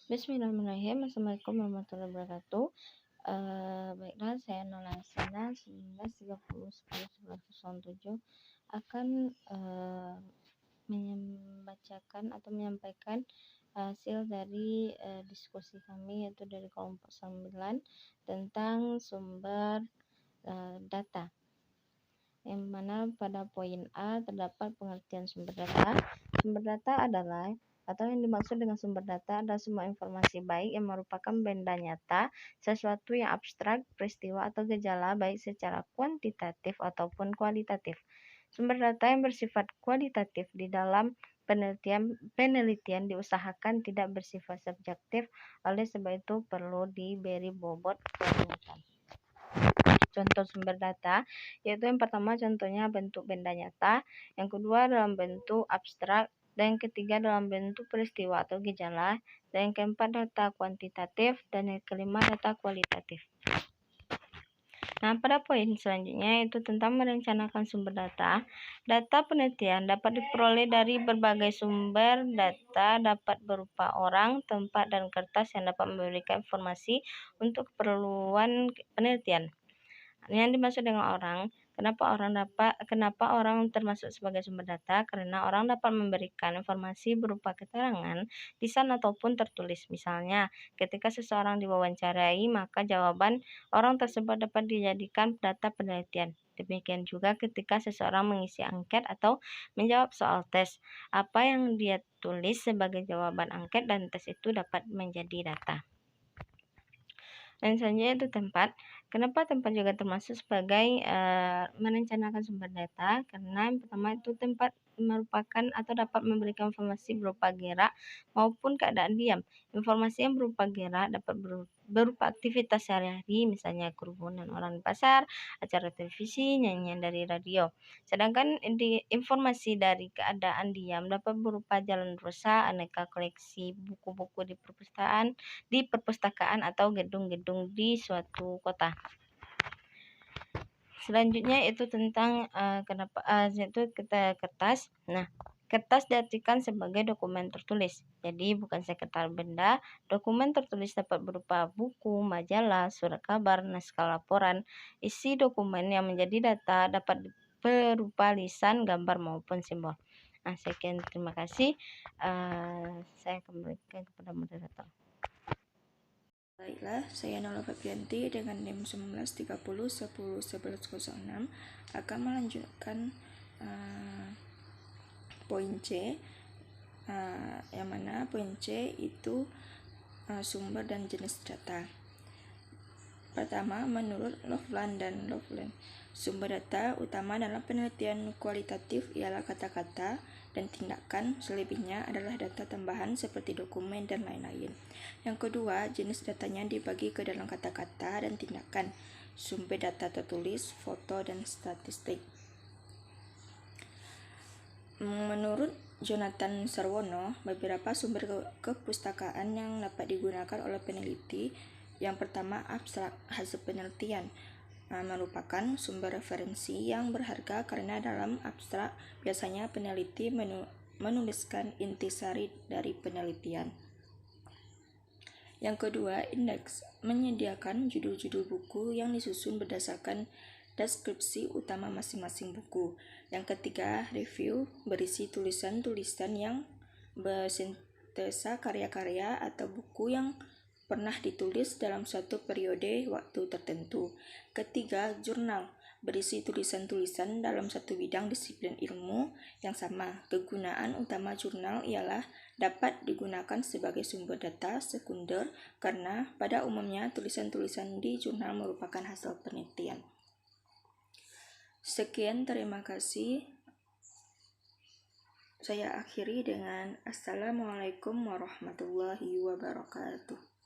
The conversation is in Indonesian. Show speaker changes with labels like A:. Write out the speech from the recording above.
A: Bismillahirrahmanirrahim. Assalamualaikum warahmatullahi wabarakatuh. Baiklah, saya Nola Asana 1930 akan membacakan atau menyampaikan hasil dari diskusi kami, yaitu dari kelompok 9 tentang sumber data, yang mana pada poin A terdapat pengertian sumber data. Sumber data adalah, atau yang dimaksud dengan sumber data adalah semua informasi baik yang merupakan benda nyata, sesuatu yang abstrak, peristiwa atau gejala, baik secara kuantitatif ataupun kualitatif. Sumber data yang bersifat kualitatif di dalam penelitian diusahakan tidak bersifat subjektif, oleh sebab itu perlu diberi bobot kerumitan. Contoh sumber data yaitu yang pertama contohnya bentuk benda nyata, yang kedua dalam bentuk abstrak, dan yang ketiga dalam bentuk peristiwa atau gejala, dan yang keempat data kuantitatif, dan yang kelima data kualitatif. Nah, pada poin selanjutnya yaitu tentang merencanakan sumber data. Data penelitian dapat diperoleh dari berbagai sumber. Data dapat berupa orang, tempat, dan kertas yang dapat memberikan informasi untuk keperluan penelitian. Yang dimaksud dengan orang, kenapa orang termasuk sebagai sumber data? Karena orang dapat memberikan informasi berupa keterangan, lisan ataupun tertulis. Misalnya, ketika seseorang diwawancarai, maka jawaban orang tersebut dapat dijadikan data penelitian. Demikian juga ketika seseorang mengisi angket atau menjawab soal tes, apa yang dia tulis sebagai jawaban angket dan tes itu dapat menjadi data. Dan selanjutnya itu tempat. Kenapa tempat juga termasuk sebagai merencanakan sumber data? Karena yang pertama itu tempat merupakan atau dapat memberikan informasi berupa gerak maupun keadaan diam. Informasi yang berupa gerak dapat berupa aktivitas sehari-hari, misalnya kerumunan orang di pasar, acara televisi, nyanyian dari radio. Sedangkan informasi dari keadaan diam dapat berupa jalan rusak, aneka koleksi buku-buku di perpustakaan atau gedung-gedung di suatu kota. Selanjutnya itu tentang yaitu kertas. Nah, kertas diartikan sebagai dokumen tertulis. Jadi bukan sekedar benda. Dokumen tertulis dapat berupa buku, majalah, surat kabar, naskah laporan. Isi dokumen yang menjadi data dapat berupa lisan, gambar maupun simbol. Nah, sekian, terima kasih. Saya kembalikan kepada moderator.
B: Baiklah, saya Nola Fabianti dengan NIM 1930 10 1106 akan melanjutkan poin C, yang mana poin C itu sumber dan jenis data. Pertama, menurut Loveland dan Loveland, sumber data utama dalam penelitian kualitatif ialah kata-kata dan tindakan, selebihnya adalah data tambahan seperti dokumen dan lain-lain. Yang kedua, jenis datanya dibagi ke dalam kata-kata dan tindakan, sumber data tertulis, foto, dan statistik. Menurut Jonathan Sarwono, beberapa sumber kepustakaan yang dapat digunakan oleh peneliti. Yang pertama, abstrak hasil penelitian merupakan sumber referensi yang berharga karena dalam abstrak biasanya peneliti menuliskan intisari dari penelitian. Yang kedua, indeks menyediakan judul-judul buku yang disusun berdasarkan deskripsi utama masing-masing buku. Yang ketiga, review berisi tulisan-tulisan yang bersintesa karya-karya atau buku yang pernah ditulis dalam suatu periode waktu tertentu. Ketiga, jurnal berisi tulisan-tulisan dalam satu bidang disiplin ilmu yang sama. Kegunaan utama jurnal ialah dapat digunakan sebagai sumber data sekunder karena pada umumnya tulisan-tulisan di jurnal merupakan hasil penelitian. Sekian, terima kasih. Saya akhiri dengan Assalamualaikum warahmatullahi wabarakatuh.